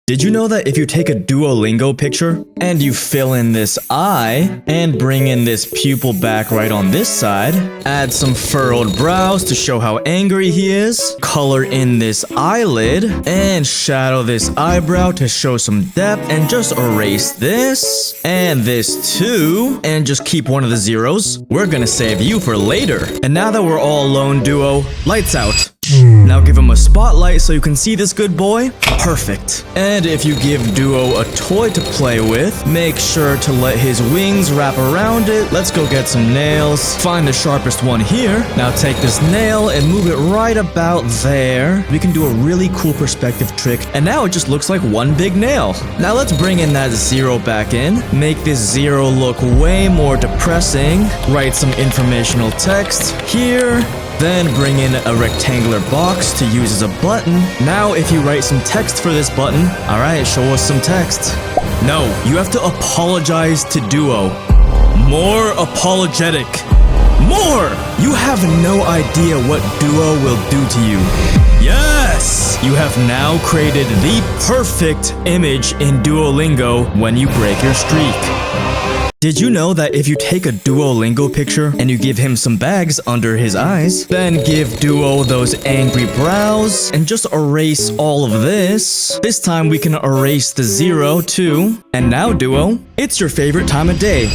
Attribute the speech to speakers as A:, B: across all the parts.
A: Did you know that if you take a Duolingo picture and you fill in this eye and bring in this pupil back right on this side, add some furrowed brows to show how angry he is, color in this eyelid, and shadow this eyebrow to show some depth, and just erase this and this too, and just keep one of the zeros, we're gonna save you for later. And now that we're all alone, Duo, lights out. Now give him a spotlight so you can see this good boy. Perfect. And if you give Duo a toy to play with, make sure to let his wings wrap around it. Let's go get some nails. Find the sharpest one here. Now take this nail and move it right about there. We can do a really cool perspective trick. And now it just looks like one big nail. Now let's bring in that zero back in. Make this zero look way more depressing. Write some informational text here. Then bring in a rectangular box to use as a button. Now if you write some text for this button, alright, show us some text. No, you have to apologize to Duo. More apologetic. More! You have no idea what Duo will do to you. Yes! You have now created the perfect image in Duolingo when you break your streak. Did you know that if you take a Duolingo picture and you give him some bags under his eyes, then give Duo those angry brows and just erase all of this? This time we can erase the zero too. And now Duo, it's your favorite time of day.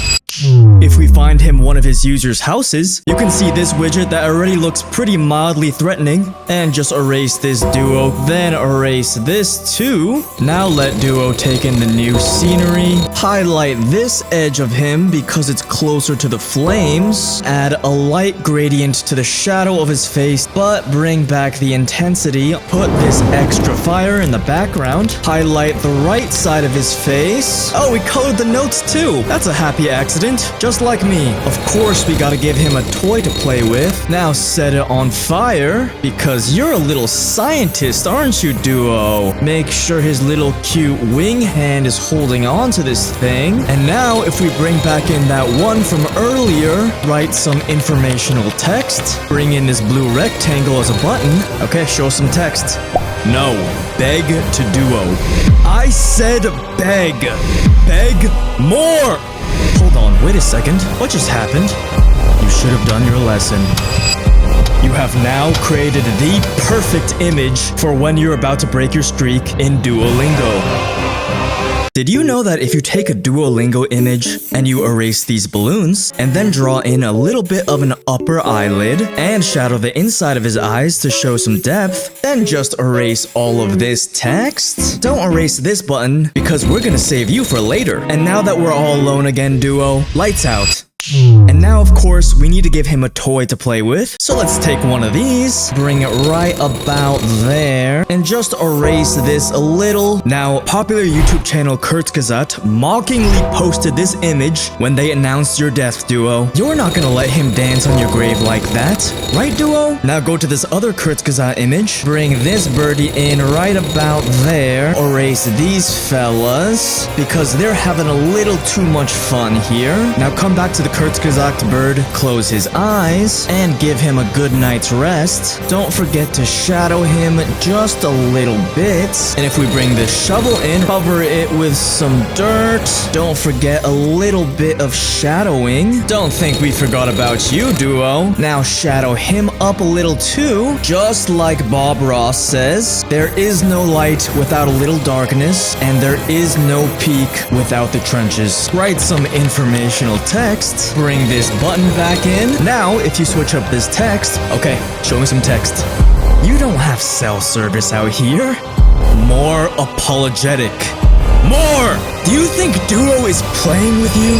A: If we find him one of his users' houses, you can see this widget that already looks pretty mildly threatening. And just erase this Duo, then erase this too. Now let Duo take in the new scenery. Highlight this edge of him because it's closer to the flames. Add a light gradient to the shadow of his face, but bring back the intensity. Put this extra fire in the background. Highlight the right side of his face. Oh, we colored the notes too. That's a happy accident. Just like me. Of course, we gotta give him a toy to play with. Now set it on fire, because you're a little scientist, aren't you, Duo? Make sure his little cute wing hand is holding on to this thing. And now, if we bring back in that one from earlier, write some informational text, bring in this blue rectangle as a button. Okay, show some text. No, beg to Duo. I said beg. Beg more. Hold on, wait a second. What just happened? You should have done your lesson. You have now created the perfect image for when you're about to break your streak in Duolingo. Did you know that if you take a Duolingo image and you erase these balloons and then draw in a little bit of an upper eyelid and shadow the inside of his eyes to show some depth, then just erase all of this text? Don't erase this button because we're gonna save you for later. And now that we're all alone again, Duo, lights out. And now, of course, we need to give him a toy to play with. So let's take one of these, bring it right about there, and just erase this a little. Now, popular YouTube channel Kurzgesagt mockingly posted this image when they announced your death, Duo. You're not gonna let him dance on your grave like that, right, Duo? Now go to this other Kurzgesagt image, bring this birdie in right about there, erase these fellas, because they're having a little too much fun here. Now come back to the Kurzgesagt bird, close his eyes, and give him a good night's rest. Don't forget to shadow him just a little bit. And if we bring this shovel in, cover it with some dirt. Don't forget a little bit of shadowing. Don't think we forgot about you, Duo. Now shadow him up a little too. Just like Bob Ross says, there is no light without a little darkness, and there is no peak without the trenches. Write some informational text. Bring this button back in. Now, if you switch up this text, okay, show me some text. You don't have cell service out here. More apologetic. More! Do you think Duo is playing with you?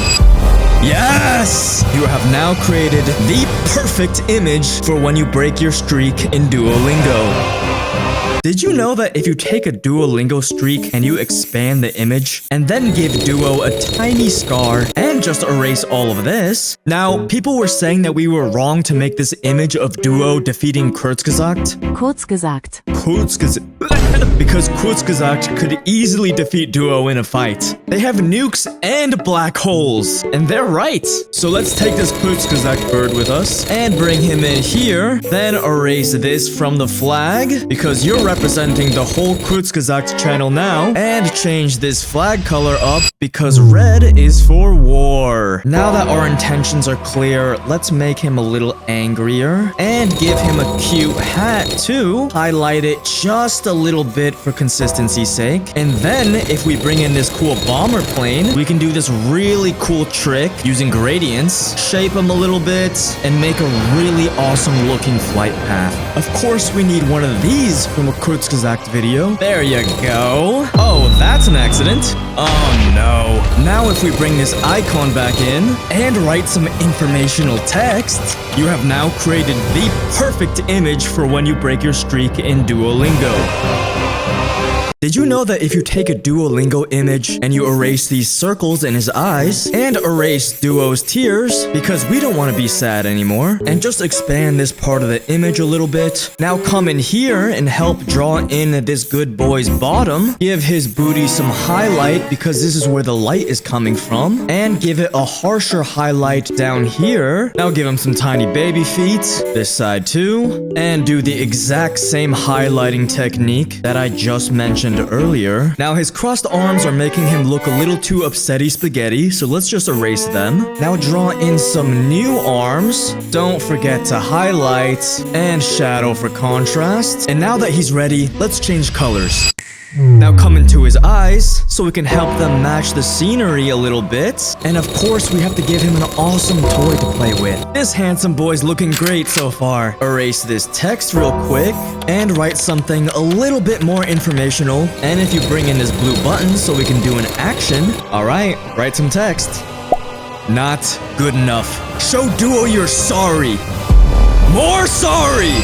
A: Yes! You have now created the perfect image for when you break your streak in Duolingo. Did you know that if you take a Duolingo streak and you expand the image and then give Duo a tiny scar and just erase all of this? Now, people were saying that we were wrong to make this image of Duo defeating Kurzgesagt.
B: Kurzgesagt.
A: Because Kurzgesagt could easily defeat Duo in a fight. They have nukes and black holes, and they're right. So let's take this Kurzgesagt bird with us and bring him in here, then erase this from the flag, because you're representing the whole Kurzgesagt channel now, and change this flag color up because red is for war. Now that our intentions are clear, let's make him a little angrier and give him a cute hat too. Highlight it just a little bit for consistency's sake. And then if we bring in this cool bomber plane, we can do this really cool trick using gradients, shape him a little bit, and make a really awesome looking flight path. Of course, we need one of these from a Kurzgesagt video. There you go. Oh, that's an accident. Oh no. Now if we bring this icon back in and write some informational text, you have now created the perfect image for when you break your streak in Duolingo. Did you know that if you take a Duolingo image and you erase these circles in his eyes and erase Duo's tears because we don't want to be sad anymore, and just expand this part of the image a little bit, now come in here and help draw in this good boy's bottom, give his booty some highlight because this is where the light is coming from, and give it a harsher highlight down here. Now give him some tiny baby feet, this side too, and do the exact same highlighting technique that I just mentioned earlier. Now his crossed arms are making him look a little too upsetty spaghetti, so let's just erase them. Now draw in some new arms. Don't forget to highlight and shadow for contrast. And now that he's ready, let's change colors. Now come into his eyes so we can help them match the scenery a little bit. And of course, we have to give him an awesome toy to play with. This handsome boy's looking great so far. Erase this text real quick and write something a little bit more informational. And if you bring in this blue button so we can do an action, alright, write some text. Not good enough. Show Duo you're sorry. More sorry!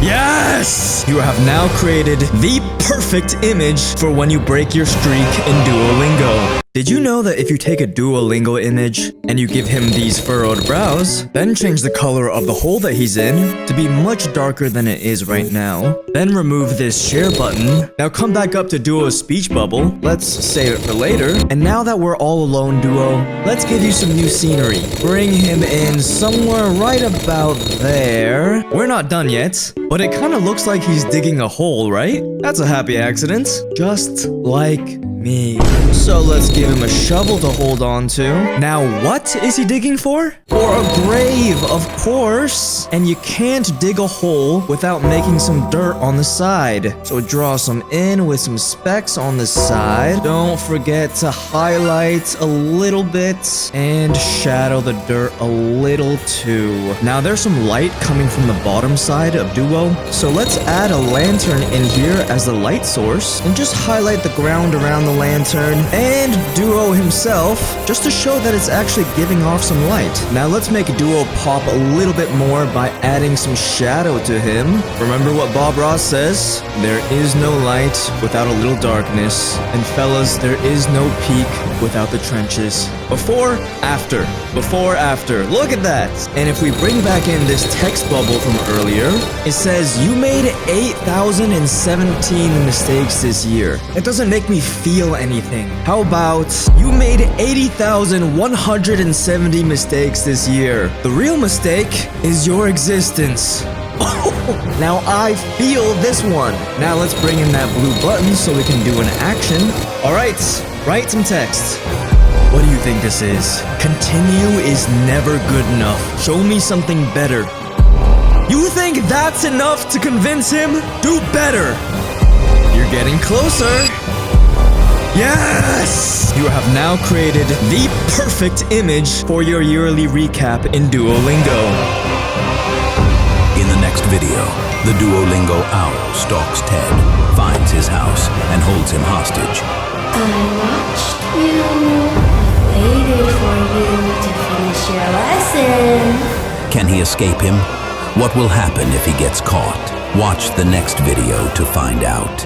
A: Yes! You have now created the perfect image for when you break your streak in Duolingo. Did you know that if you take a Duolingo image and you give him these furrowed brows, then change the color of the hole that he's in to be much darker than it is right now, then remove this share button, now come back up to Duo's speech bubble, let's save it for later, and now that we're all alone, Duo, let's give you some new scenery. Bring him in somewhere right about there. We're not done yet, but it kind of looks like he's digging a hole, right? That's a happy accident. Just like me. So let's give him a shovel to hold on to. Now what is he digging for? For a grave, of course. And you can't dig a hole without making some dirt on the side. So draw some in with some specks on the side. Don't forget to highlight a little bit and shadow the dirt a little too. Now there's some light coming from the bottom side of Duo. So let's add a lantern in here as the light source and just highlight the ground around the lantern and Duo himself just to show that it's actually giving off some light. Now let's make Duo pop a little bit more by adding some shadow to him. Remember what Bob Ross says? There is no light without a little darkness. And fellas, there is no peak without the trenches. Before, after. Before, after. Look at that. And if we bring back in this text bubble from earlier, it says you made 8,017 mistakes this year. It doesn't make me feel anything. How about you made 80,170 mistakes this year? The real mistake is your existence. Now I feel this one. Now let's bring in that blue button so we can do an action. Alright, write some text. What do you think this is? Continue is never good enough. Show me something better. You think that's enough to convince him? Do better. You're getting closer. Yes! You have now created the perfect image for your yearly recap in Duolingo.
B: In the next video, the Duolingo owl stalks Ted, finds his house, and holds him hostage.
C: I watched you. Waited for you to finish your lesson.
B: Can he escape him? What will happen if he gets caught? Watch the next video to find out.